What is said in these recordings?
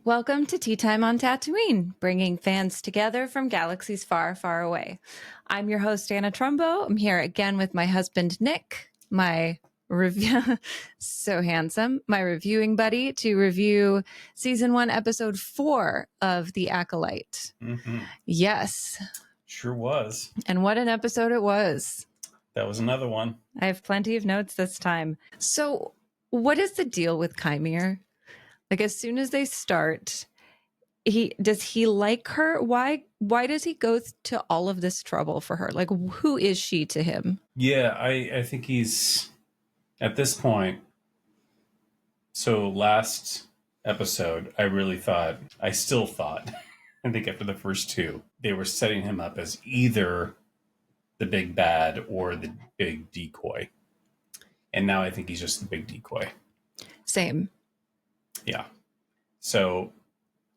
Welcome to Tea Time on Tatooine, bringing fans together from galaxies far, far away. I'm your host, Anna Trumbo. I'm here again with my husband, Nick, my so handsome, my reviewing buddy, to review season 1, episode 4 of The Acolyte. Mm-hmm. Yes. Sure was. And what an episode it was. That was another one. I have plenty of notes this time. So what is the deal with Chimere? Like, as soon as they start, does he like her? Why does he go to all of this trouble for her? Like, who is she to him? Yeah, I think he's at this point. So last episode, I still thought, I think after the first two, they were setting him up as either the big bad or the big decoy. And now I think he's just the big decoy. Same. Yeah. So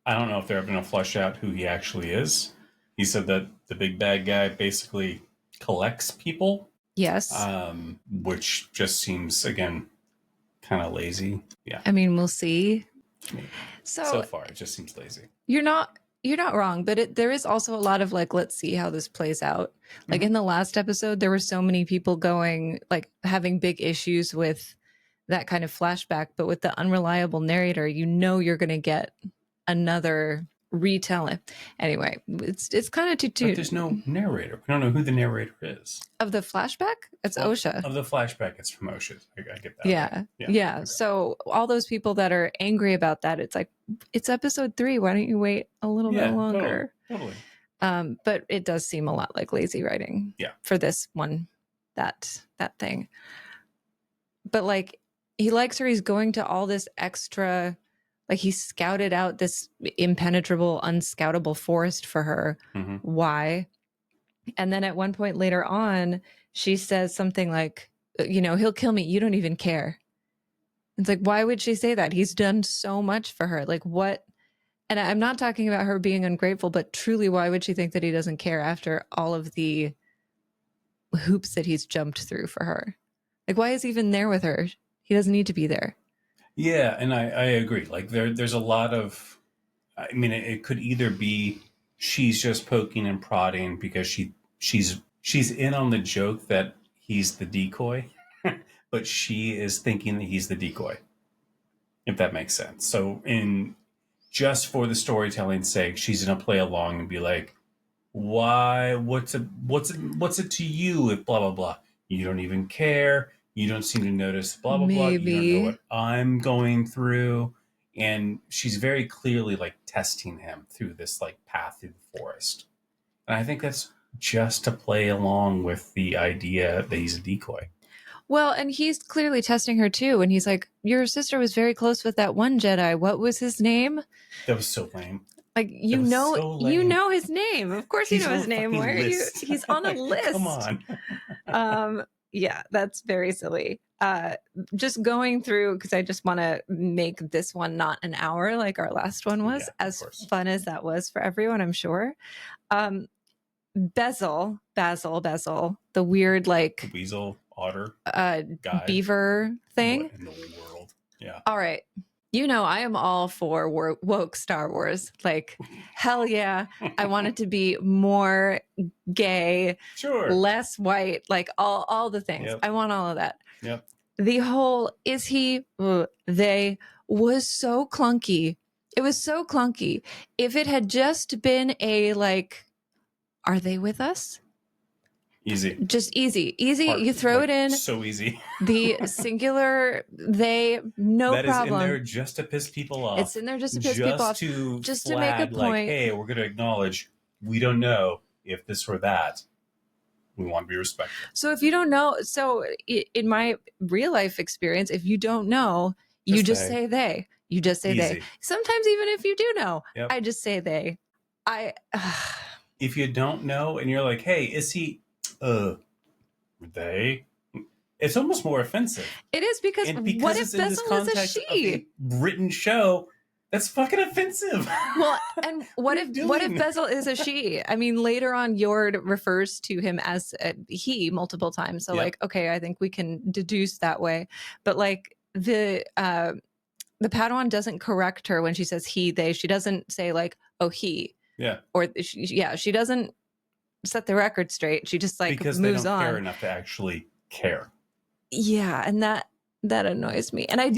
I don't know if they're ever going to flesh out who he actually is. He said that the big bad guy basically collects people. Yes. Which just seems, again, kind of lazy. Yeah. I mean, we'll see. So far, it just seems lazy. You're not wrong, but there is also a lot of like, let's see how this plays out. Like in the last episode, there were so many people having big issues with that kind of flashback, but with the unreliable narrator, you're going to get another retelling. Anyway, it's kind of too. But there's no narrator. We don't know who the narrator is Of the flashback? It's Osha. Of the flashback, it's from Osha. I get that. Yeah. Right? Yeah. Okay. So all those people that are angry about that, it's like, it's episode 3. Why don't you wait a little bit longer? Totally. But it does seem a lot like lazy writing. Yeah. For this one, that thing. But like, he likes her. He's going to all this extra, like he scouted out this impenetrable, unscoutable forest for her. Mm-hmm. Why? And then at one point later on, she says something like, he'll kill me. You don't even care. It's like, why would she say that? He's done so much for her. Like what? And I'm not talking about her being ungrateful, but truly, why would she think that he doesn't care after all of the hoops that he's jumped through for her? Like, why is he even there with her? He doesn't need to be there. Yeah, and I agree. Like there's a lot of, I mean, it could either be she's just poking and prodding because she's in on the joke that he's the decoy, but she is thinking that he's the decoy, if that makes sense. So just for the storytelling's sake, she's gonna play along and be like, why? What's it to you if blah blah blah? You don't even care. You don't seem to notice blah, blah, blah. You don't know what I'm going through. And she's very clearly like testing him through this like path through the forest. And I think that's just to play along with the idea that he's a decoy. Well, and he's clearly testing her too. And he's like, your sister was very close with that one Jedi. What was his name? That was so lame. Like, you know his name. Of course you know his name. Where are you? He's on a list. Come on. Yeah, that's very silly. Just going through, because I just want to make this one not an hour like our last one was, as fun as that was for everyone, I'm sure. Basil, the weird like weasel, otter, guy, beaver thing. What in the world? Yeah. All right. I am all for woke Star Wars. Like, hell yeah. I want it to be more gay, sure, less white, like all the things. Yep. I want all of that. Yep. The whole they was so clunky. It was so clunky. If it had just been a like, are they with us? Easy. Just easy. You throw it in. So easy. The singular, no that problem. That is in there just to piss people off. It's in there just to piss people off. Just to make a point. Like, hey, we're going to acknowledge we don't know if this or that. We want to be respectful. So if you don't know, in my real life experience, if you don't know, you just say they. You just say they. Sometimes even if you do know, I just say they. If you don't know and you're like, hey, is he... they? It's almost more offensive. It is because what if Basil is a she? Written show, that's fucking offensive. Well, and what if Basil is a she? I mean, later on, Yord refers to him as a he multiple times. So like, okay, I think we can deduce that way. But like the The Padawan doesn't correct her when she says he, they. She doesn't say like, oh, he. Yeah. Or she doesn't set the record straight. She just like because moves they don't on. care enough to actually care. Yeah, and that annoys me. And I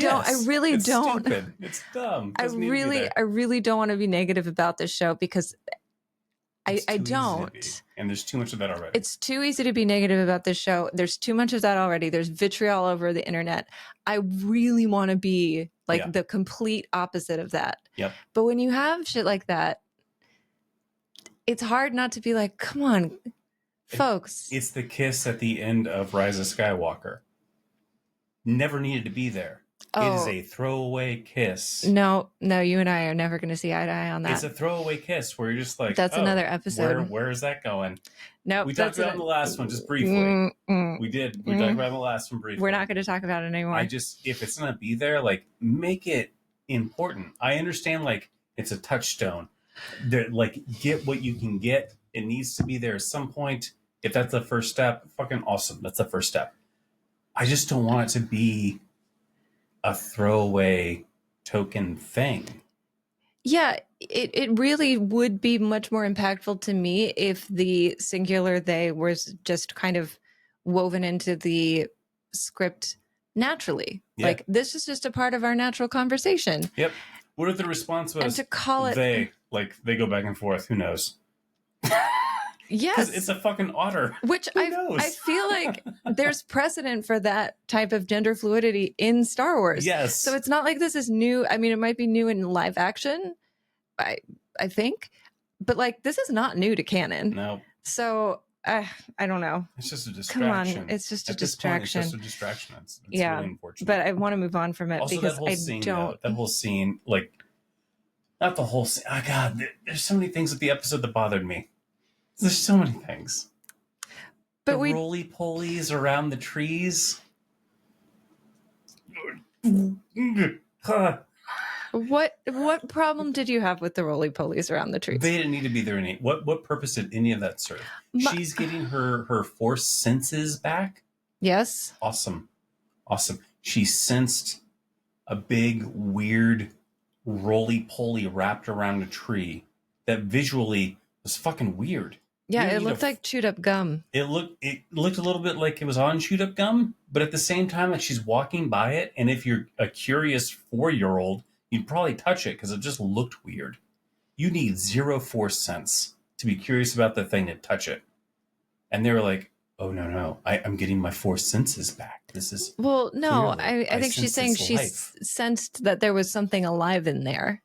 really it's don't. Stupid. It's dumb. I really don't want to be negative about this show because I don't. And there's too much of that already. It's too easy to be negative about this show. There's too much of that already. There's vitriol all over the internet. I really want to be like the complete opposite of that. Yep. But when you have shit like that, it's hard not to be like, come on, folks. It's the kiss at the end of Rise of Skywalker. Never needed to be there. It is a throwaway kiss. No, you and I are never going to see eye to eye on that. It's a throwaway kiss where you're just like, that's another episode. Where is that going? No, we talked about it in the last one just briefly. We did. We talked about it in the last one briefly. We're not going to talk about it anymore. If it's going to be there, like, make it important. I understand, like, it's a touchstone. Like, get what you can get. It needs to be there at some point. If that's the first step, fucking awesome. That's the first step. I just don't want it to be a throwaway token thing. Yeah, it really would be much more impactful to me if the singular they was just kind of woven into the script naturally. Yeah. Like, this is just a part of our natural conversation. Yep. What if the response was, and to call it they go back and forth? Who knows? Yes. Because it's a fucking otter. Which I feel like there's precedent for that type of gender fluidity in Star Wars. Yes. So it's not like this is new. I mean, it might be new in live action, I think. But, like, this is not new to canon. No. So, I don't know. It's just a distraction. Come on. It's just a distraction. It's just a distraction. It's yeah. really unfortunate. But I want to move on from it also, because that whole scene, like, not the whole scene. Oh, God. There's so many things with the episode that bothered me. There's so many things. But the roly-polies around the trees. What problem did you have with the roly-polies around the trees? They didn't need to be there. What purpose did any of that serve? She's getting her force senses back. Yes. Awesome. She sensed a big, weird roly-poly wrapped around a tree that visually was fucking weird. Yeah, it looked like chewed up gum. It looked a little bit like it was on chewed up gum, but at the same time, like, she's walking by it, and if you're a curious 4-year-old, you'd probably touch it because it just looked weird. You need 0 force sense to be curious about the thing to touch it. And they were like, "Oh no, I'm getting my force senses back. This is I think she's saying she sensed that there was something alive in there."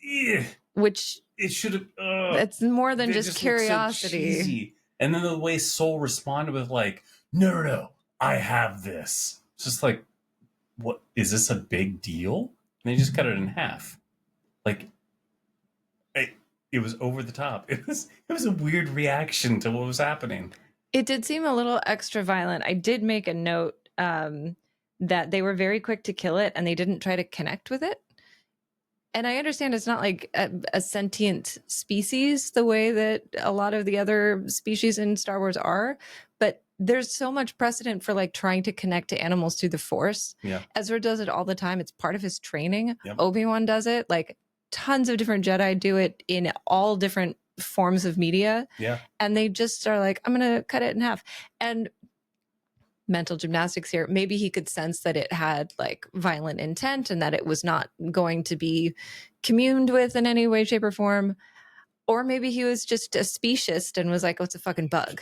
Yeah. Which it should have. It's more than just curiosity. So and then the way Soul responded with, like, no, I have this. It's just like, what is this a big deal? And they just cut it in half. Like, it was over the top. It was a weird reaction to what was happening. It did seem a little extra violent. I did make a note that they were very quick to kill it and they didn't try to connect with it. And I understand it's not like a sentient species the way that a lot of the other species in Star Wars are, but there's so much precedent for, like, trying to connect to animals through the Force. Yeah. Ezra does it all the time. It's part of his training. Yep. Obi-Wan does it. Like, tons of different Jedi do it in all different forms of media. Yeah. And they just are like, I'm going to cut it in half. And mental gymnastics here. Maybe he could sense that it had, like, violent intent and that it was not going to be communed with in any way, shape, or form. Or maybe he was just a speciesist and was like, oh, it's a fucking bug,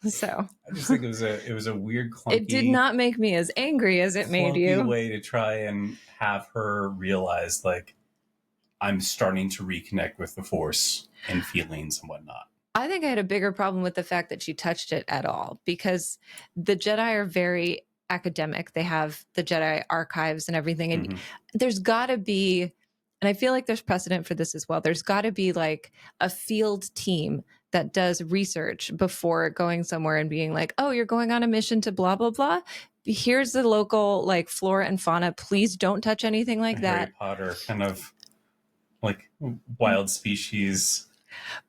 So I just think it was a weird, clunky. It did not make me as angry as it made you. Way to try and have her realize, like, I'm starting to reconnect with the Force and feelings and whatnot. I think I had a bigger problem with the fact that she touched it at all, because the Jedi are very academic. They have the Jedi archives and everything. And there's got to be, and I feel like there's precedent for this as well, there's got to be, like, a field team that does research before going somewhere and being like, oh, you're going on a mission to blah, blah, blah. Here's the local, like, flora and fauna. Please don't touch anything like that. Harry Potter kind of, like, wild species.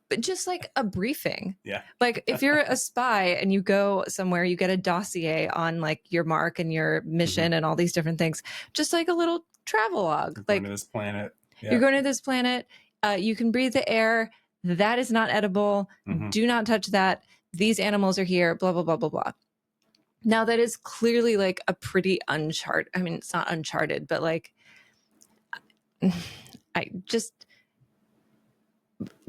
but just like a briefing. Yeah. Like if you're a spy and you go somewhere, you get a dossier on like your mark and your mission and all these different things, just like a little travel log. Going Like to this planet. Yeah. you're going to this planet. You can breathe the air. That is not edible. Do not touch that. These animals are here, blah, blah, blah, blah, blah. Now that is clearly like a pretty uncharted. I mean, it's not uncharted, but like, I just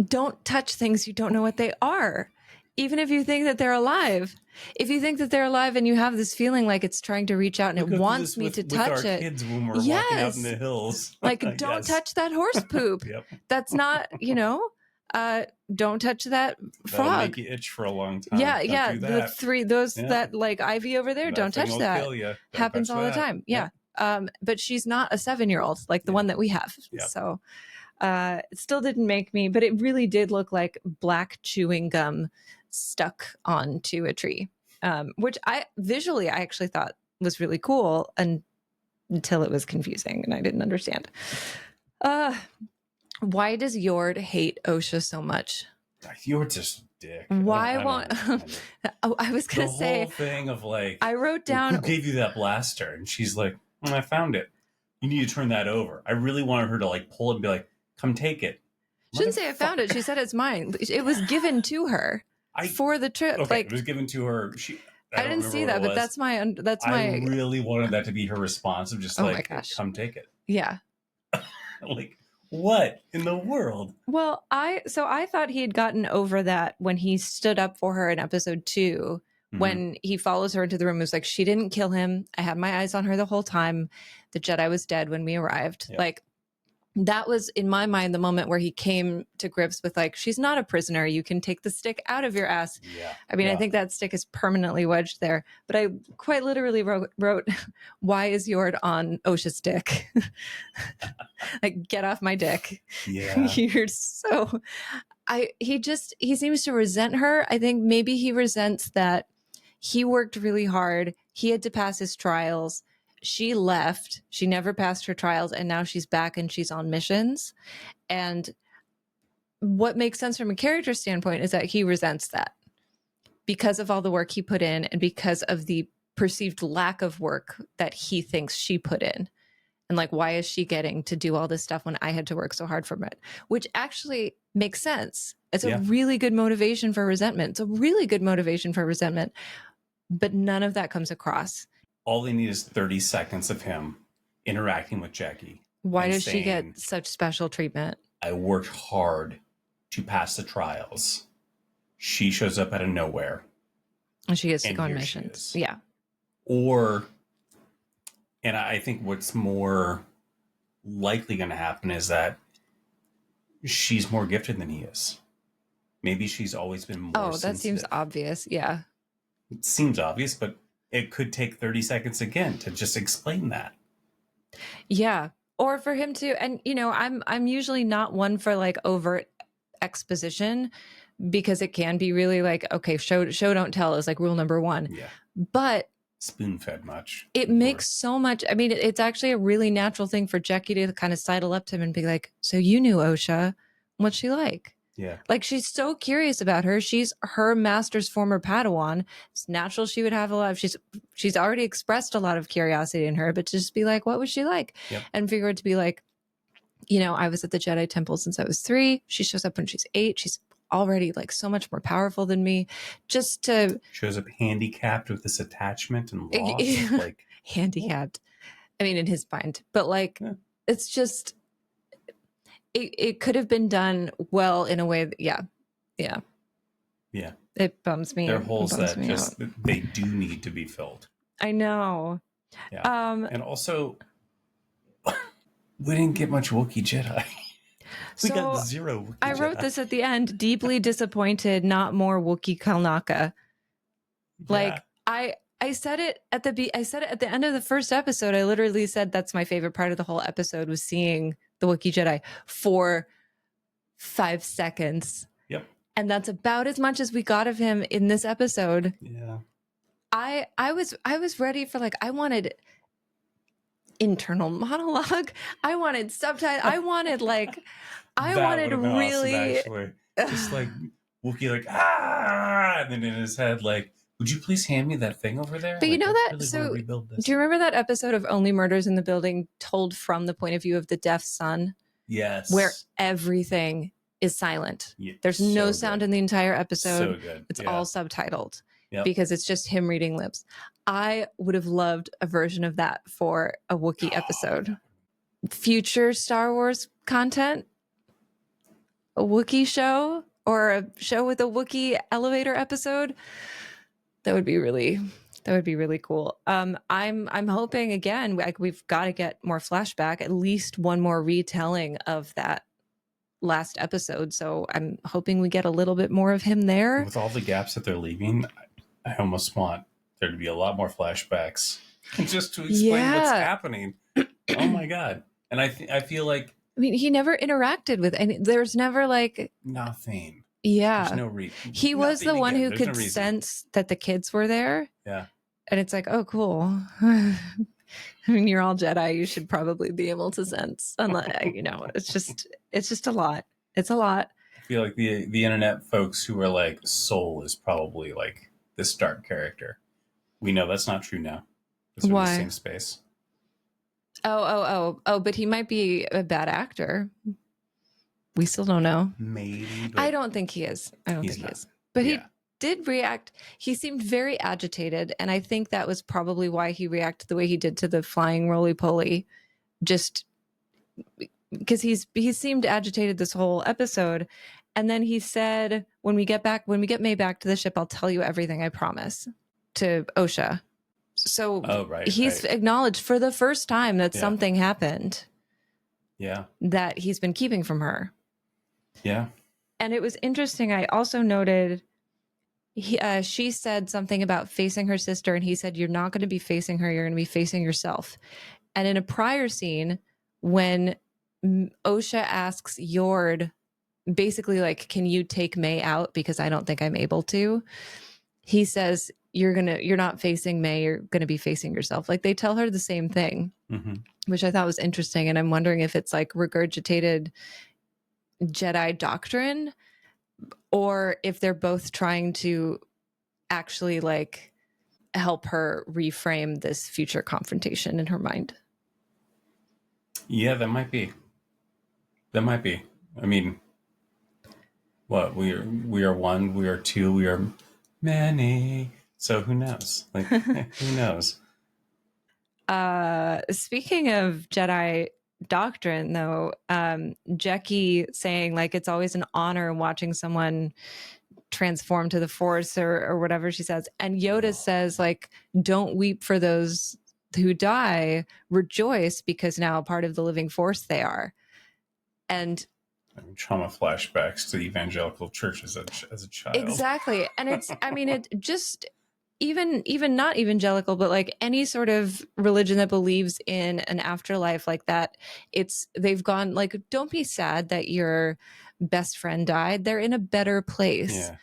don't touch things you don't know what they are. Even if you think that they're alive. If you think that they're alive and you have this feeling like it's trying to reach out and it wants me to touch it. Kids when we're walking out in the hills. Like, don't touch that horse poop. That's not, don't touch that frog. That'll make you itch for a long time. Yeah. The three, that like ivy over there, don't touch that. Happens all the time. Yeah. But she's not a 7-year-old like the one that we have. So it still didn't make me, but it really did look like black chewing gum stuck onto a tree, which I actually thought was really cool until it was confusing and I didn't understand. Why does Yord hate OSHA so much? Yord's just a dick. Why won't I was gonna say the whole thing of like, I wrote down, who gave you that blaster? And she's like, I found it. You need to turn that over. I really wanted her to like pull it and be like, come take it. She didn't say I found it. She said it's mine. It was given to her for the trip. Okay, like it was given to her. I didn't see that, but that's my. I really wanted that to be her response of just oh like, my gosh. Come take it. Yeah. Like, what in the world? Well, I thought he had gotten over that when he stood up for her in episode 2, when he follows her into the room. It was like, she didn't kill him. I had my eyes on her the whole time. The Jedi was dead when we arrived. Yep. Like, that was in my mind the moment where he came to grips with like, she's not a prisoner. You can take the stick out of your ass. Yeah. I mean, I think that stick is permanently wedged there, but I quite literally wrote why is Yord on OSHA's dick? Like, get off my dick. Yeah. You're so, he seems to resent her. I think maybe he resents that he worked really hard. He had to pass his trials. She left. She never passed her trials, and now she's back and she's on missions. And what makes sense from a character standpoint is that he resents that because of all the work he put in and because of the perceived lack of work that he thinks she put in. And like, why is she getting to do all this stuff when I had to work so hard for it? Which actually makes sense. It's a really good motivation for resentment. It's a really good motivation for resentment, but none of that comes across. All they need is 30 seconds of him interacting with Jackie. Why does she get such special treatment? I worked hard to pass the trials. She shows up out of nowhere. And she gets to go on missions. Yeah. And I think what's more likely going to happen is that she's more gifted than he is. Maybe she's always been more sensitive. That seems obvious. Yeah. It seems obvious, but it could take 30 seconds again to just explain that. Yeah. Or for him to, and I'm usually not one for like overt exposition because it can be really like, okay, show don't tell is like rule number 1. Yeah. But spoon-fed much. It makes so much. I mean, it's actually a really natural thing for Jackie to kind of sidle up to him and be like, so you knew OSHA. What's she like? Yeah. Like, she's so curious about her. She's her master's former Padawan. It's natural she would have a lot of, she's already expressed a lot of curiosity in her, but just be like, what was she like? Yep. And figure it to be like, I was at the Jedi Temple since I was 3. She shows up when she's 8. She's already like so much more powerful than me. Just to shows up handicapped with this attachment and loss. Like handicapped. I mean, in his mind, but like, it's just, it could have been done well in a way that, yeah. It bums me. There are holes that just they do need to be filled. I know. Yeah. And also, we didn't get much Wookiee Jedi. We got 0 Wookiee I wrote Jedi. this at the end. Deeply disappointed. Not more Wookiee Kalnaka. Like I said it at the end of the first episode. I literally said that's my favorite part of the whole episode was seeing the Wookiee Jedi for 5 seconds. Yep. And that's about as much as we got of him in this episode. Yeah. I was ready for like, I wanted internal monologue. I wanted subtitles. I wanted like, I wanted really, just like Wookiee, like, ah, and then in his head, like, would you please hand me that thing over there? But you Like, know I that, really want so to rebuild this. do you remember that episode of Only Murders in the Building told from the point of view of the deaf son? Yes. Where everything is silent. Yeah, There's no so sound good. in the entire episode. So good. It's Yeah. all subtitled Yep. because it's just him reading lips. I would have loved a version of that for a Wookiee episode. Future Star Wars content, a Wookiee show, or a show with a Wookiee elevator episode. That would be really cool. I'm hoping, again, like, we've got to get more flashback, at least one more retelling of that last episode. So I'm hoping we get a little bit more of him there. With all the gaps that they're leaving, I almost want there to be a lot more flashbacks just to explain what's happening. Oh my God. And I feel like, I mean, he never interacted with any, there's never like nothing. Yeah. There's no reason. He was the one who could sense that the kids were there. Yeah. And it's like, oh, cool. I mean, you're all Jedi. You should probably be able to sense. Unless, you know, it's just a lot. It's a lot. I feel like the internet folks who are like, Soul is probably like this dark character. We know that's not true now. Why? In the same space. Oh, but he might be a bad actor. We still don't know. Maybe. I don't think he is. I don't think he is. But he did react. He seemed very agitated. And I think that was probably why he reacted the way he did to the flying roly-poly. Just because he seemed agitated this whole episode. And then he said, when we get May back to the ship, I'll tell you everything, I promise, to Osha. So he's acknowledged for the first time that something happened. Yeah. That he's been keeping from her. Yeah. And it was interesting. I also noted she said something about facing her sister, and he said, you're not going to be facing her. You're going to be facing yourself. And in a prior scene, when Osha asks Yord, basically like, can you take May out? Because I don't think I'm able to. He says, you're not facing May. You're going to be facing yourself. Like, they tell her the same thing, which I thought was interesting. And I'm wondering if it's like regurgitated Jedi doctrine, or if they're both trying to actually like help her reframe this future confrontation in her mind. Yeah, that might be. I mean, what, we are one, we are two, we are many. So who knows? Like, who knows? Speaking of Jedi doctrine, though, Jackie saying like it's always an honor watching someone transform to the Force or whatever she says, and Yoda says like, don't weep for those who die, rejoice because now a part of the living Force they are. And trauma flashbacks to the evangelical church as a child. Exactly. And it's, I mean, it just, even not evangelical, but like any sort of religion that believes in an afterlife like that, they've gone like, don't be sad that your best friend died. They're in a better place. Yeah.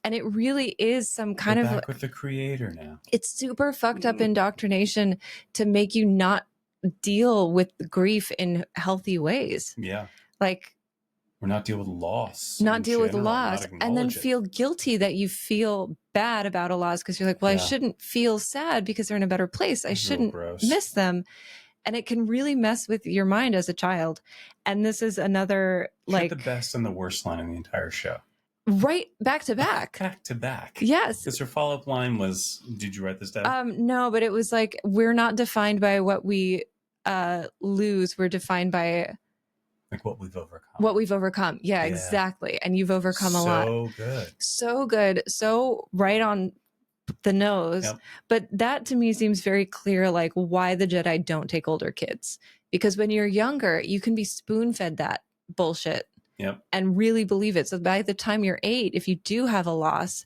And it really is some kind of back with the creator now. It's super fucked up indoctrination to make you not deal with grief in healthy ways. Yeah. Like, or not deal with loss. And then feel guilty that you feel bad about a loss because you're like, well, I shouldn't feel sad because they're in a better place. I shouldn't miss them. And it can really mess with your mind as a child. And this is another like the best and the worst line in the entire show. Right, back to back. Back to back. Yes. Because her follow-up line was, did you write this down? No, but it was like, we're not defined by what we lose. We're defined by like what we've overcome. What we've overcome. Yeah, exactly. And you've overcome a lot. So good. So good. So right on the nose. Yep. But that to me seems very clear, like why the Jedi don't take older kids. Because when you're younger, you can be spoon-fed that bullshit. Yep. And really believe it. So by the time you're 8, if you do have a loss,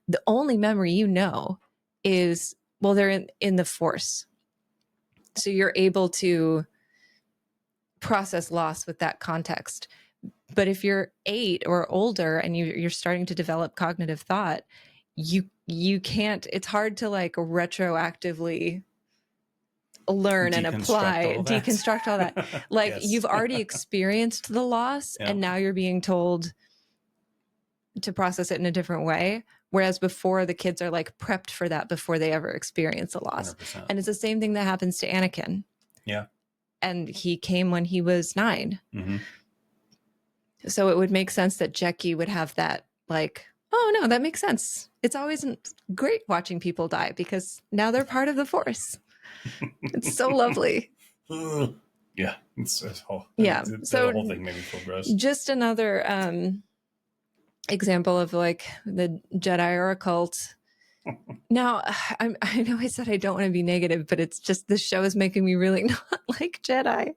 the only memory you know is, well, they're in the Force. So you're able to process loss with that context. But if you're 8 or older and you're starting to develop cognitive thought, you can't, it's hard to like retroactively learn and apply, deconstruct all that. Like you've already experienced the loss and now you're being told to process it in a different way. Whereas before, the kids are like prepped for that before they ever experience a loss. 100%. And it's the same thing that happens to Anakin. Yeah. And he came when he was 9. Mm-hmm. So it would make sense that Jackie would have that, like, oh no, that makes sense. It's always great watching people die because now they're part of the Force. It's so lovely. Yeah. It's the whole thing made me feel gross. Just another example of like the Jedi or a cult. Now, I know I said I don't want to be negative, but it's just this show is making me really not like Jedi.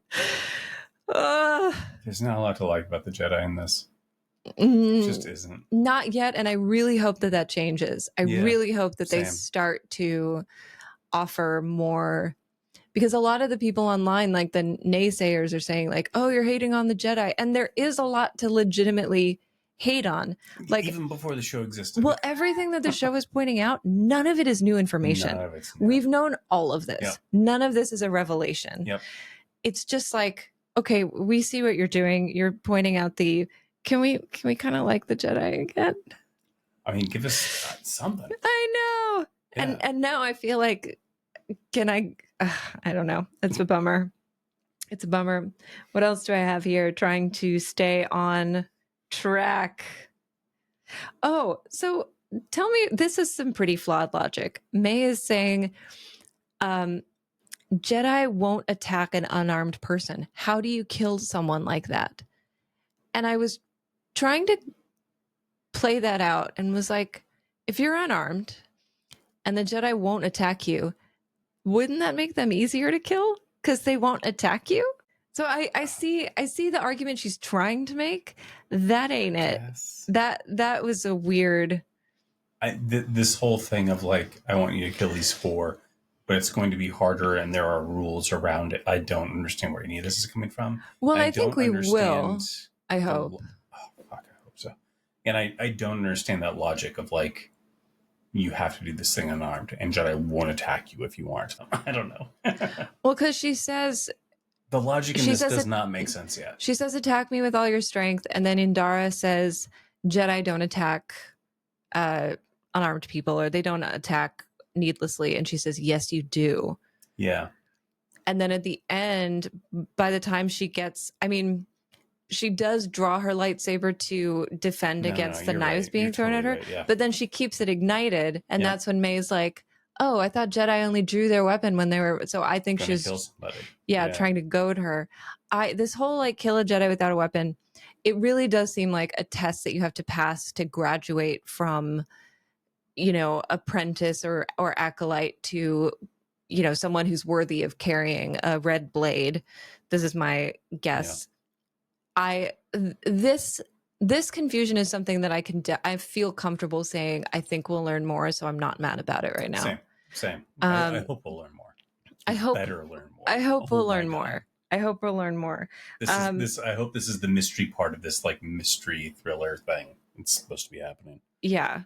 There's not a lot to like about the Jedi in this. It just isn't. Not yet, and I really hope that changes. I really hope that they start to offer more, because a lot of the people online, like the naysayers, are saying like, oh, you're hating on the Jedi, and there is a lot to legitimately hate on, like even before the show existed. Well, everything that the show is pointing out, none of it is new information. None of it's new. We've known all of this. Yep. None of this is a revelation. Yep. It's just like, okay, we see what you're doing. You're pointing out can we kind of like the Jedi again? I mean, give us something. I know. Yeah. And now I feel like, I don't know. It's a bummer. It's a bummer. What else do I have here? Trying to stay on track. Oh, so tell me, this is some pretty flawed logic. May is saying, Jedi won't attack an unarmed person. How do you kill someone like that? And I was trying to play that out and was like, if you're unarmed and the Jedi won't attack you, wouldn't that make them easier to kill because they won't attack you? So I see the argument she's trying to make. That ain't it. Yes. That was a weird. This whole thing of like, I want you to kill these 4, but it's going to be harder and there are rules around it. I don't understand where any of this is coming from. Well, I think we will. I hope. I hope so. And I don't understand that logic of like, you have to do this thing unarmed and Jedi won't attack you if you aren't. I don't know. Well, because she says. The logic in this does not make sense yet. She says, attack me with all your strength. And then Indara says, Jedi don't attack unarmed people, or they don't attack needlessly. And she says, yes, you do. Yeah. And then at the end, by the time she gets, she does draw her lightsaber to defend against the knives right. being thrown totally at her. Right, yeah. But then she keeps it ignited. And that's when May's like, oh, I thought Jedi only drew their weapon when they were. So I think she's trying to goad her. This whole like kill a Jedi without a weapon, it really does seem like a test that you have to pass to graduate from, apprentice or acolyte to, someone who's worthy of carrying a red blade. This is my guess. Yeah. This confusion is something that I feel comfortable saying. I think we'll learn more, so I'm not mad about it right now. Same. I hope we'll learn more. I hope we'll learn more. I hope we'll learn more. I hope this is the mystery part of this like mystery thriller thing. It's supposed to be happening. Yeah.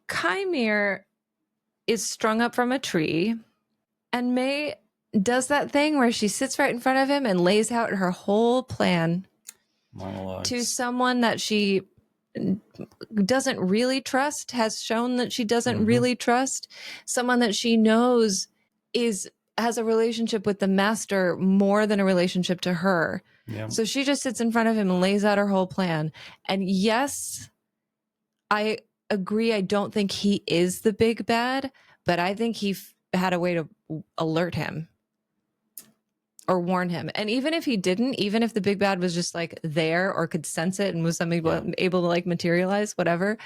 Chimere is strung up from a tree, and May does that thing where she sits right in front of him and lays out her whole plan. Monologues. To someone that she doesn't really trust, has shown that she doesn't really trust, someone that she knows has a relationship with the master more than a relationship to her. Yeah. So she just sits in front of him and lays out her whole plan. And yes, I agree. I don't think he is the big bad, but I think he had a way to alert him. Or warn him. And even if he didn't, even if the big bad was just like there or could sense it and was able to like materialize, whatever,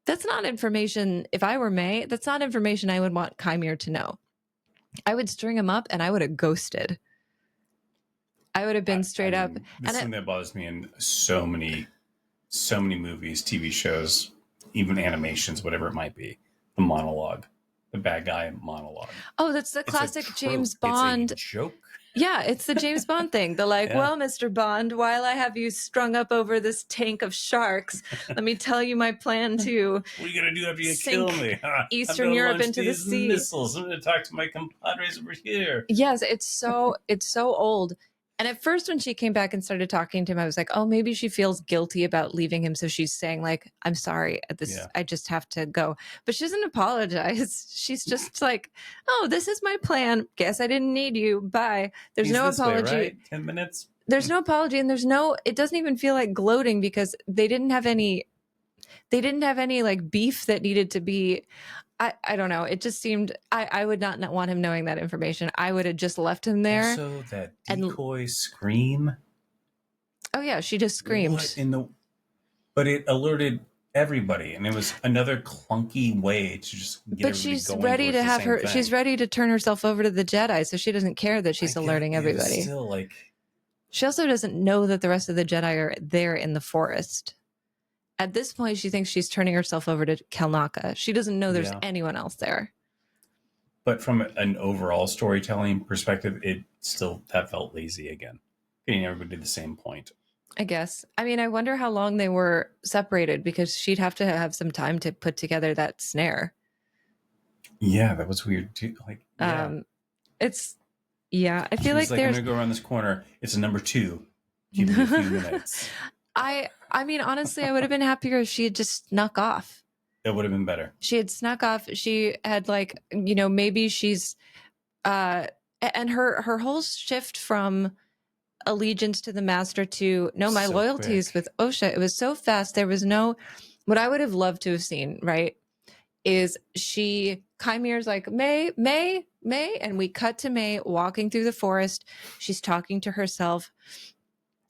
that's not information. If I were May, that's not information I would want Chimere to know. I would string him up and I would have ghosted. I would have been straight up. This thing that bothers me in so many movies, TV shows, even animations, whatever it might be, the monologue. The bad guy monologue. Oh, that's the classic James Bond. It's a joke. Yeah, it's the James Bond thing. The well, Mr. Bond, while I have you strung up over this tank of sharks, let me tell you my plan to what are you going to do after you kill me? Eastern Europe into the sea. Missiles. I'm going to talk to my compadres over here. Yes, it's so old. And at first, when she came back and started talking to him, I was like, oh, maybe she feels guilty about leaving him. So she's saying, like, I'm sorry, I just have to go. But she doesn't apologize. She's just like, oh, this is my plan. Guess I didn't need you. Bye. There's no apology. Way, right? 10 minutes. There's no apology. And it doesn't even feel like gloating because they didn't have any like beef that needed to be. I don't know. It just seemed I would not want him knowing that information. I would have just left him there. Also, that decoy scream. Oh yeah, she just screamed. But it alerted everybody, and it was another clunky way to just get. But she's ready to have her. She's ready to turn herself over to the Jedi, so she doesn't care that she's alerting everybody. Still, like, she also doesn't know that the rest of the Jedi are there in the forest. At this point, she thinks she's turning herself over to Kelnaka. She doesn't know there's anyone else there. But from an overall storytelling perspective, that felt lazy again. Getting everybody to the same point. I guess. I mean, I wonder how long they were separated because she'd have to have some time to put together that snare. Yeah, that was weird too. Like, I feel like I'm going to go around this corner. It's a number 2. Give me a few minutes. I mean, honestly, I would have been happier if she had just snuck off. It would have been better. She had snuck off. She had maybe she's, and her whole shift from allegiance to the master to my loyalties with Osha. It was so fast. There was what I would have loved to have seen, right, is Kymir's like, May, and we cut to May walking through the forest. She's talking to herself.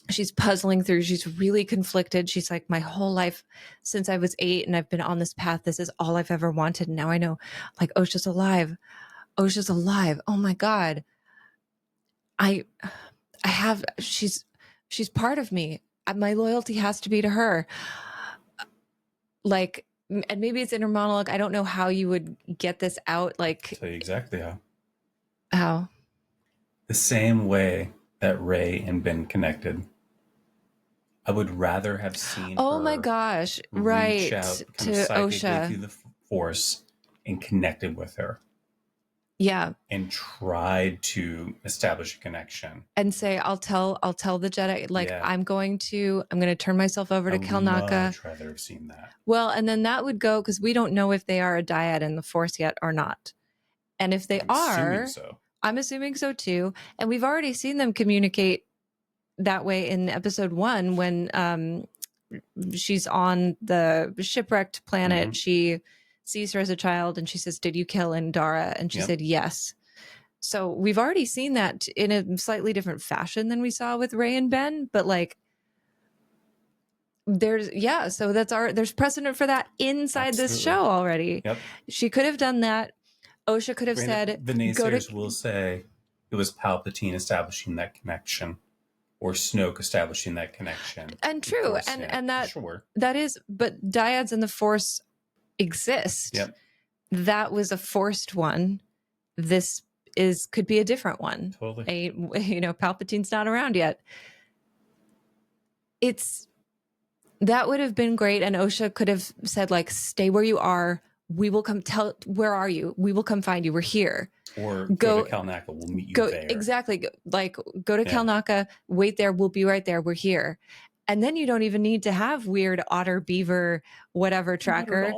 She's puzzling through. She's really conflicted. She's like, my whole life since I was 8 and I've been on this path, this is all I've ever wanted. And now I know, like, Osha's alive. Osha's alive. Oh my God. She's part of me. My loyalty has to be to her. Like, and maybe it's inner monologue. I don't know how you would get this out. Like, I'll tell you exactly how. How? The same way that Rey and Ben connected. I would rather have seen her my gosh, right, reach out to Osha through the Force and connected with her. Yeah. And tried to establish a connection. And say, I'll tell the Jedi, like, I'm going to turn myself over to Kelnaka. I'd much rather have seen that. Well, and then that would go, because we don't know if they are a dyad in the Force yet or not. And if they are, I'm assuming so too. And we've already seen them communicate that way in episode 1 when she's on the shipwrecked planet. Mm-hmm. She sees her as a child and she says, did you kill Indara? And she said yes. So we've already seen that in a slightly different fashion than we saw with Rey and Ben, but like there's precedent for that inside this show already. Yep. She could have done that. Osha could have said, the naysayers will say it was Palpatine establishing that connection, or Snoke establishing that connection. And true. And that, that is, but dyads in the Force exist. Yep. That was a forced one. This could be a different one. Totally. Palpatine's not around yet. That would have been great. And Osha could have said, like, stay where you are. We will come where are you? We will come find you. We're here. Or go to Kelnaka. We'll meet you there. Exactly. Like, go to Kelnaka, wait there. We'll be right there. We're here. And then you don't even need to have weird otter, beaver, whatever tracker,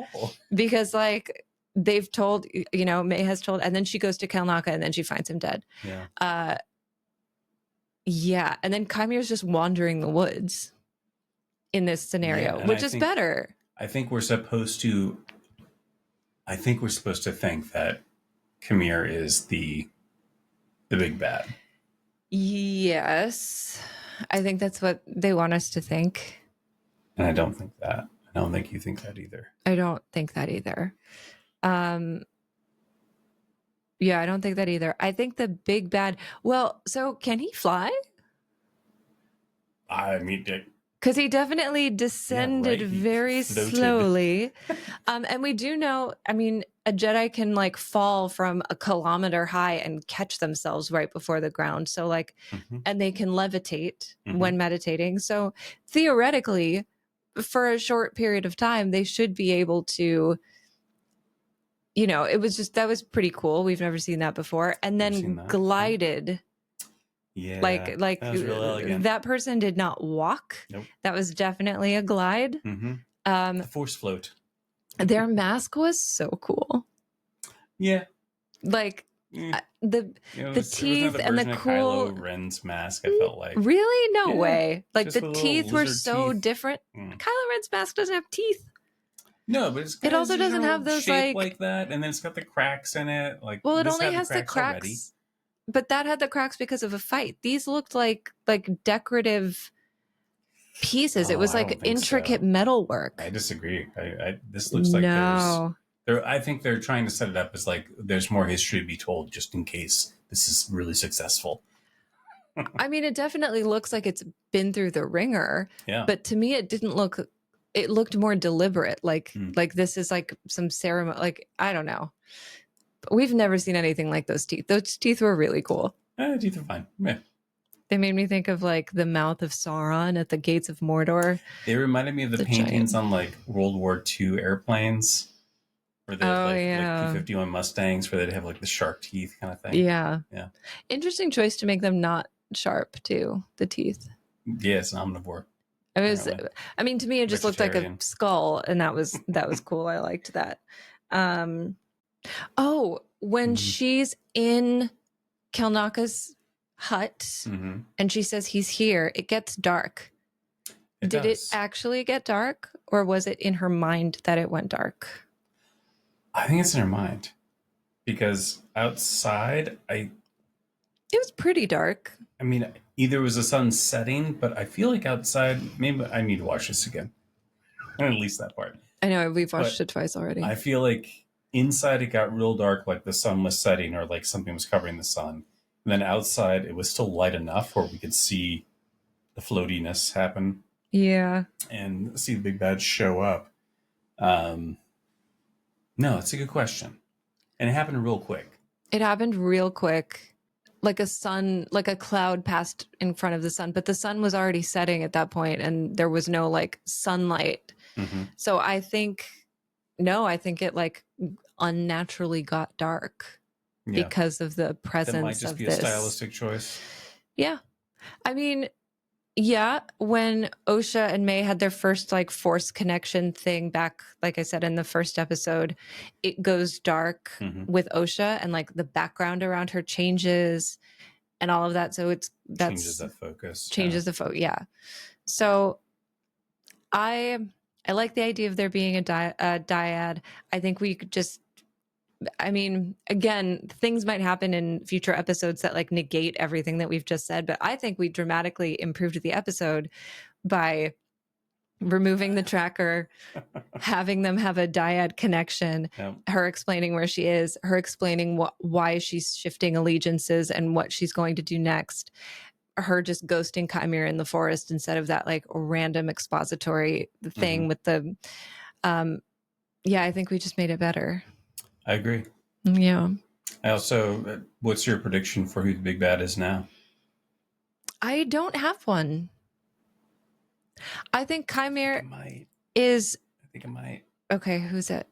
because like they've told, May has told, and then she goes to Kelnaka and then she finds him dead. Yeah. And then Kymir's just wandering the woods in this scenario, which is better. I think we're supposed to think that Kymir is the big bad. Yes. I think that's what they want us to think. And I don't think that. I don't think you think that either. I don't think that either. I don't think that either. I think the big bad... Well, so can he fly? I mean... Because he definitely descended very slowly. And we do know, I mean, a Jedi can like fall from a kilometer high and catch themselves right before the ground. So like, and they can levitate when meditating. So theoretically, for a short period of time, they should be able to, that was pretty cool. We've never seen that before. And then glided. Yeah, that was real elegant. That person did not walk. Nope. That was definitely a glide. The force float. Their mask was so cool. Yeah. Like the teeth and the cool Kylo Ren's mask, I felt like. Really? No way. Like just the teeth were so teeth. different. Kylo Ren's mask doesn't have teeth. No, but it also doesn't have those like that, and then it's got the cracks in it. Like, well, it only has the cracks already. But that had the cracks because of a fight. These looked like decorative pieces. It was like intricate metal work. I disagree. This looks like I think they're trying to set it up as like there's more history to be told just in case this is really successful. I mean, it definitely looks like it's been through the ringer. Yeah. But to me, it didn't look. It looked more deliberate. Like this is like some ceremony. Like, I don't know. We've never seen anything like those teeth. Those teeth were really cool. Teeth are fine. Yeah. They made me think of like the mouth of Sauron at the gates of Mordor. They reminded me of the paintings on like World War II airplanes. Where they have like P-51 Mustangs where they'd have like the shark teeth kind of thing. Yeah. Yeah. Interesting choice to make them not sharp too, the teeth. Yeah, it's an omnivore. I mean, to me, it just looked like a skull, and that was cool. I liked that. When she's in Kelnaka's hut and she says he's here, it gets dark. Did it actually get dark, or was it in her mind that it went dark? I think it's in her mind, because outside, it was pretty dark. I mean, either it was the sun setting, but I feel like outside, maybe I need to watch this again. At least that part. I know, we've watched it twice already. I feel like inside it got real dark, like the sun was setting or like something was covering the sun. And then outside, it was still light enough where we could see the floatiness happen. Yeah. And see the big bad show up. No, it's a good question. And it happened real quick. It happened real quick. Like a cloud passed in front of the sun, but the sun was already setting at that point and there was no like sunlight. So I think it like unnaturally got dark because of the presence of this. That might just be a stylistic choice. Yeah. I mean, yeah, when Osha and May had their first like force connection thing back, like I said in the first episode, it goes dark with Osha and like the background around her changes and all of that. So changes the focus. Yeah. So I like the idea of there being a dyad. I think we could just, I mean, again, things might happen in future episodes that like negate everything that we've just said, but I think we dramatically improved the episode by removing the tracker, having them have a dyad connection, her explaining where she is, her explaining why she's shifting allegiances and what she's going to do next, her just ghosting Chimera in the forest instead of that like random expository thing with the, I think we just made it better. I agree. Yeah. I also, what's your prediction for who the big bad is now? I don't have one. I think Chimera is. I think it might. Okay, who's it?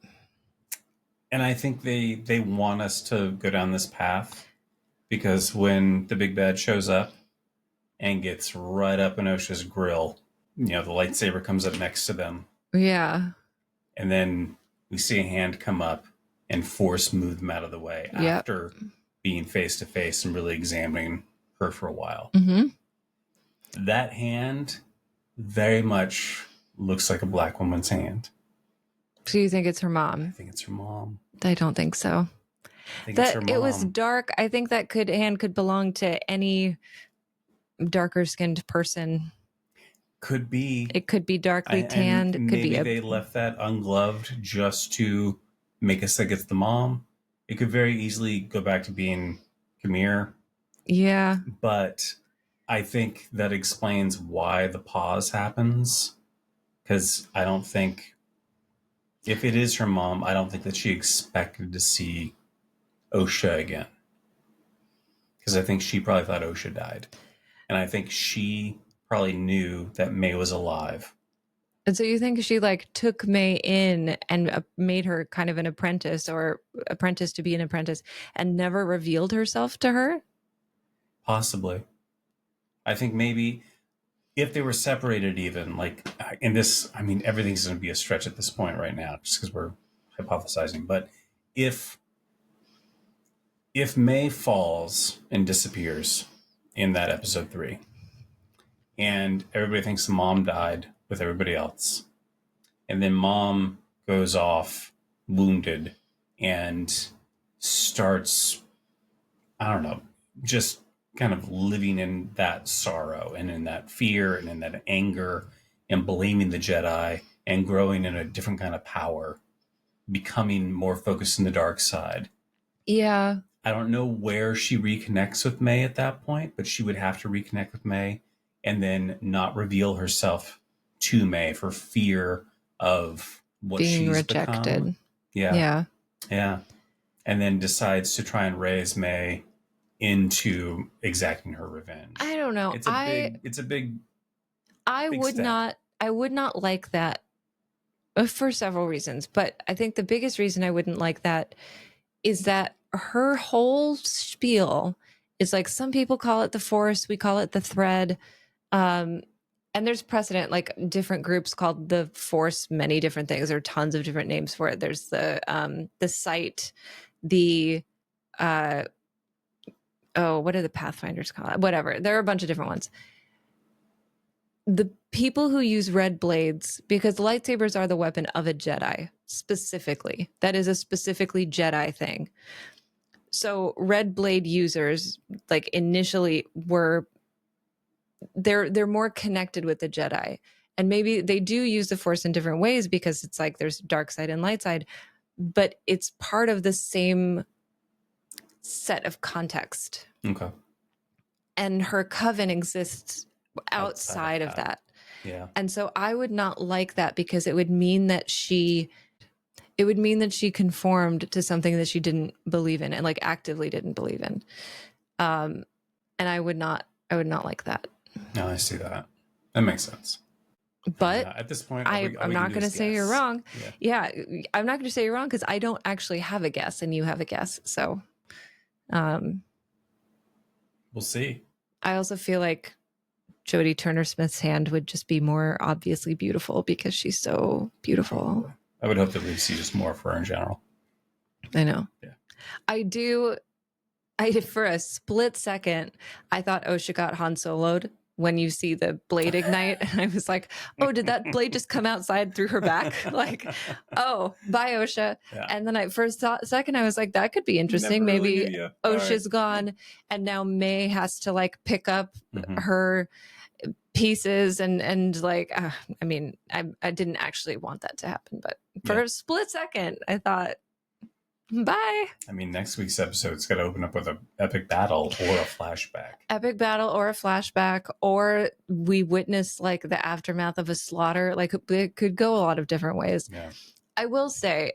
And I think they want us to go down this path because when the big bad shows up and gets right up in Osha's grill, the lightsaber comes up next to them. Yeah. And then we see a hand come up and force move them out of the way after being face to face and really examining her for a while. That hand very much looks like a black woman's hand. So you think it's her mom? I think it's her mom. I don't think so. It was dark. I think that hand could belong to any darker skinned person. Could be. It could be darkly tanned. It could maybe they left that ungloved just to make us think it's the mom. It could very easily go back to being Chimera. Yeah. But I think that explains why the pause happens. Because I don't think, if it is her mom, I don't think that she expected to see Osha again. Because I think she probably thought Osha died. And I think she probably knew that May was alive. And so you think she like took May in and made her kind of an apprentice or apprentice to be an apprentice and never revealed herself to her? Possibly. I think maybe if they were separated, even like in this, I mean, everything's going to be a stretch at this point right now, just because we're hypothesizing. But if May falls and disappears in that episode 3, and everybody thinks the mom died with everybody else, and then mom goes off wounded and starts, I don't know, just kind of living in that sorrow and in that fear and in that anger and blaming the Jedi and growing in a different kind of power, becoming more focused in the dark side. Yeah. I don't know where she reconnects with May at that point, but she would have to reconnect with May and then not reveal herself to May for fear of what Being she's rejected. become. Yeah. And then decides to try and raise May into exacting her revenge. I don't know. It's a big I big would step. not like that for several reasons, but I think the biggest reason I wouldn't like that is that her whole spiel is like, some people call it the Force, we call it the thread. And there's precedent, like different groups called the Force many different things. There are tons of different names for it. There's the site, the what do the Pathfinders call it? Whatever. There are a bunch of different ones. The people who use red blades, because lightsabers are the weapon of a Jedi specifically. That is a specifically Jedi thing. So red blade users, like initially, they're more connected with the Jedi, and maybe they do use the Force in different ways because it's like there's dark side and light side, but it's part of the same set of context. Okay. And her coven exists outside of that. Yeah. And so I would not like that, because it would mean that she conformed to something that she didn't believe in, and like actively didn't believe in. And I would not like that. No, I see that. That makes sense. But at this point, I'm not going to say you're wrong. Yeah, I'm not going to say you're wrong, because I don't actually have a guess and you have a guess. So we'll see. I also feel like Jodie Turner-Smith's hand would just be more obviously beautiful because she's so beautiful. I would hope that we see just more of her in general. I know. Yeah. I do. For a split second, I thought Osha got Han Solo'd when you see the blade ignite. And I was like, oh, did that blade just come outside through her back? Like, oh, bye, Osha. Yeah. And then for a second, I was like, that could be interesting. Maybe Osha's gone, and now May has to like pick up her pieces and like, I mean, I didn't actually want that to happen, but for a split second, I thought, bye. I mean, next week's episode's got to open up with an epic battle or a flashback. Epic battle or a flashback, or we witness like the aftermath of a slaughter. Like, it could go a lot of different ways. Yeah. I will say,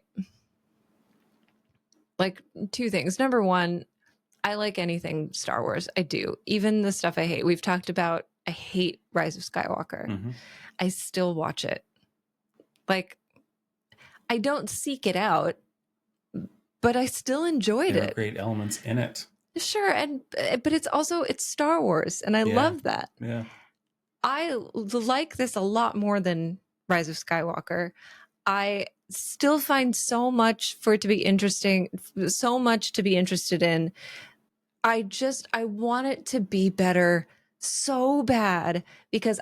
like, two things. Number one, I like anything Star Wars. I do. Even the stuff I hate. We've talked about, I hate Rise of Skywalker. I still watch it. Like, I don't seek it out, but I still enjoyed it. There are great elements in it. Sure, but it's Star Wars, and I love that. Yeah. I like this a lot more than Rise of Skywalker. I still find so much for it to be interesting, so much to be interested in. I want it to be better so bad, because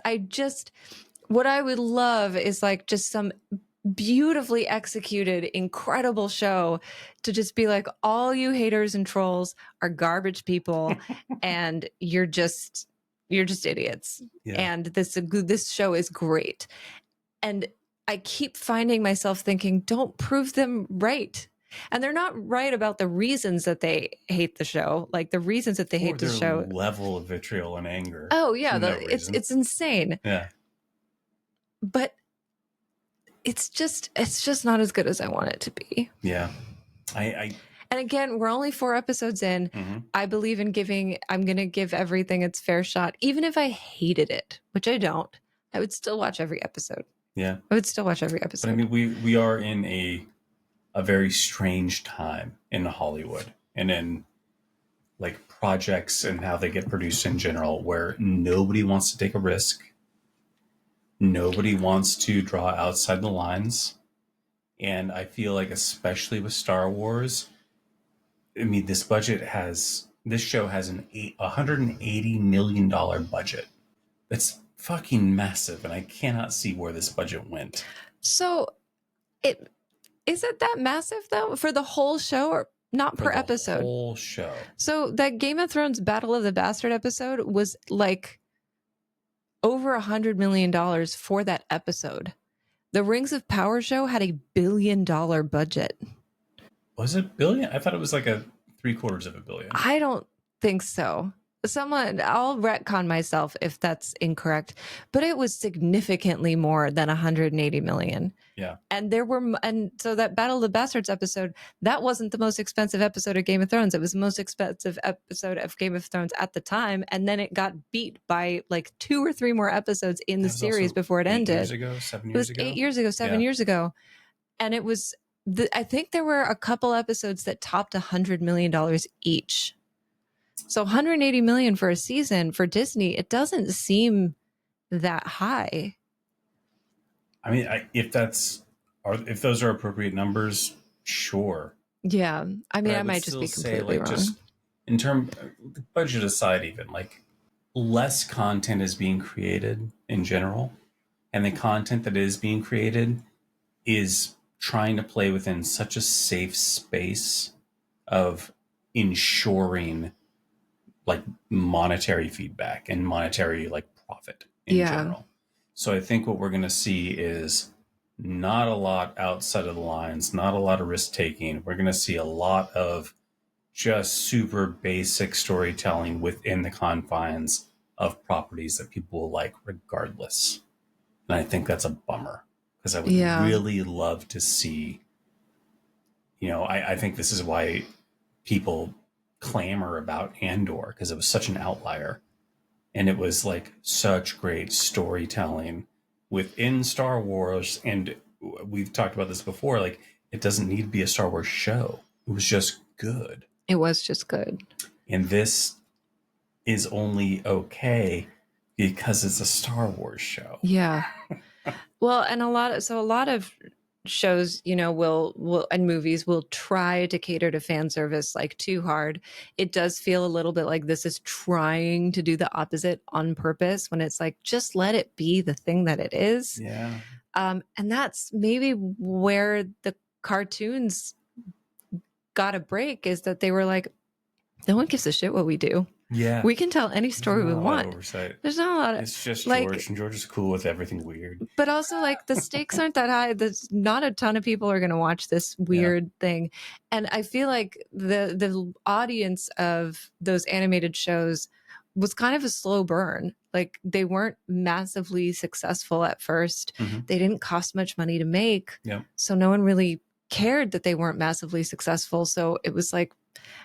what I would love is like just some beautifully executed, incredible show to just be like, all you haters and trolls are garbage people and you're just idiots. Yeah. And this show is great. And I keep finding myself thinking, don't prove them right. And they're not right about the reasons that they hate the show, like the reasons that they hate the show. Level of vitriol and anger. Oh yeah, it's insane. Yeah. But it's just not as good as I want it to be. Yeah. And again, we're only 4 episodes in. I believe in I'm going to give everything its fair shot. Even if I hated it, which I don't, I would still watch every episode. Yeah. I would still watch every episode. But I mean, we are in a very strange time in Hollywood and in like projects and how they get produced in general, where nobody wants to take a risk, nobody wants to draw outside the lines. And I feel like, especially with Star Wars, I mean, this show has $180 million budget. It's fucking massive, and I cannot see where this budget went. So it is it that massive though for the whole show, or not per episode? Whole show. So that Game of Thrones Battle of the Bastard episode was like over $100 million for that episode. The Rings of Power show had $1 billion budget. Was it billion? I thought it was like a 750 million. I don't think so. I'll retcon myself if that's incorrect, but it was significantly more than 180 million. Yeah. And so that Battle of the Bastards episode, that wasn't the most expensive episode of Game of Thrones. It was the most expensive episode of Game of Thrones at the time. And then it got beat by like 2 or 3 more episodes in the series before it ended. 8 years ago, 7 years ago. 8 years ago, 7 years ago. And it was, I think there were a couple episodes that topped $100 million each. So 180 million for a season for Disney, it doesn't seem that high. I mean, if those are appropriate numbers, sure. Yeah. I mean, I might just be completely wrong. Just in terms, budget aside, even like less content is being created in general. And the content that is being created is trying to play within such a safe space of ensuring like monetary feedback and monetary like profit in general. So I think what we're going to see is not a lot outside of the lines, not a lot of risk taking. We're going to see a lot of just super basic storytelling within the confines of properties that people will like regardless. And I think that's a bummer, because I would really love to see, I think this is why people clamor about Andor, because it was such an outlier. And it was like such great storytelling within Star Wars. And we've talked about this before. Like, it doesn't need to be a Star Wars show. It was just good. It was just good. And this is only okay because it's a Star Wars show. Yeah. Well, and a lot of shows, will and movies will try to cater to fan service like too hard. It does feel a little bit like this is trying to do the opposite on purpose, when it's like, just let it be the thing that it is. Yeah. And that's maybe where the cartoons got a break, is that they were like, no one gives a shit what we do. Yeah. We can tell any story we want. There's not a lot of, it's just like, George, and George is cool with everything weird. But also, like, the stakes aren't that high. There's not a ton of people are going to watch this weird thing. And I feel like the audience of those animated shows was kind of a slow burn. Like, they weren't massively successful at first. Mm-hmm. They didn't cost much money to make. Yeah. So no one really cared that they weren't massively successful. So it was like,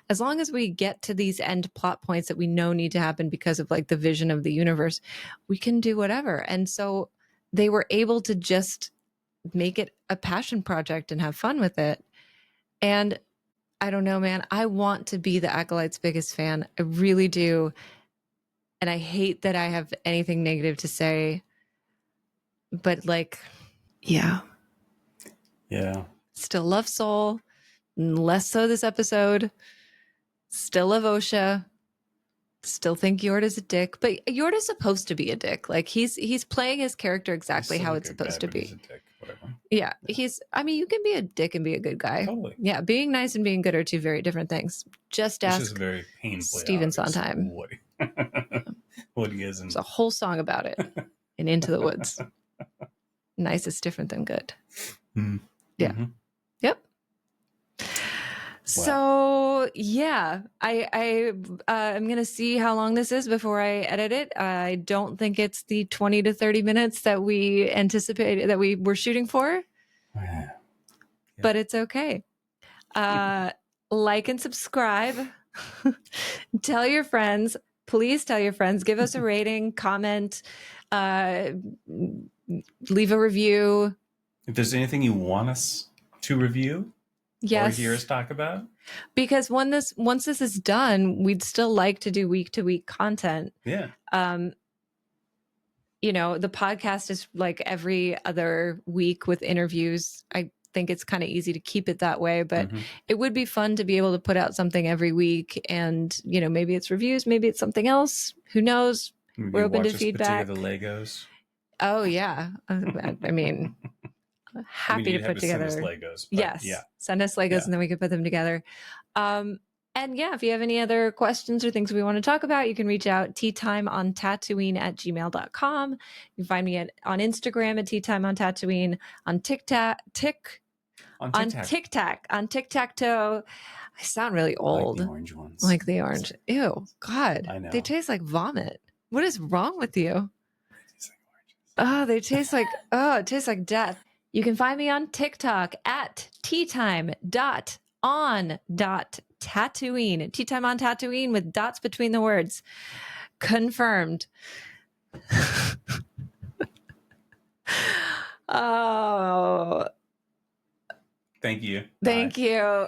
as long as we get to these end plot points that we know need to happen because of like the vision of the universe, we can do whatever. And so they were able to just make it a passion project and have fun with it. And I don't know, man, I want to be the Acolyte's biggest fan. I really do. And I hate that I have anything negative to say, but like, yeah. Still love Soul, less so this episode. Still love Osha. Still think Yord is a dick, but Yord is supposed to be a dick. Like, he's playing his character exactly how it's supposed to be. He's a dick, whatever. Yeah, you can be a dick and be a good guy. Totally. Yeah, being nice and being good are two very different things. Just ask. This is very painfully Steven Sondheim. Woody is. There's a whole song about it in Into the Woods. Nice is different than good. Mm-hmm. Yeah. Mm-hmm. Yep. So yeah, I'm gonna see how long this is before I edit it. I don't think it's the 20 to 30 minutes that we anticipated, that we were shooting for, but it's okay. Like and subscribe. Tell your friends. Please tell your friends. Give us a rating, comment, leave a review. If there's anything you want us to review, Yes. or hear us talk about. Because once this is done, we'd still like to do week to week content. Yeah. The podcast is like every other week with interviews. I think it's kind of easy to keep it that way, but it would be fun to be able to put out something every week. And, maybe it's reviews, maybe it's something else. Who knows? Maybe We're open to watch us feedback. put together Legos. Oh, yeah. I mean, happy to put together. Send us Legos. Yes. Yeah. Send us Legos and then we can put them together. And yeah, if you have any other questions or things we want to talk about, you can reach out teatimeontatooine@gmail.com. You can find me on Instagram at teatimeontatooine, on Tic-Tac-Toe. I sound really old. Like the orange ones. Like the orange. Ew, God. I know. They taste like vomit. What is wrong with you? They taste like oranges. It tastes like death. You can find me on TikTok at teatime.on.Tatooine. Tea time on Tatooine with dots between the words. Confirmed. Oh. Thank you. Thank you.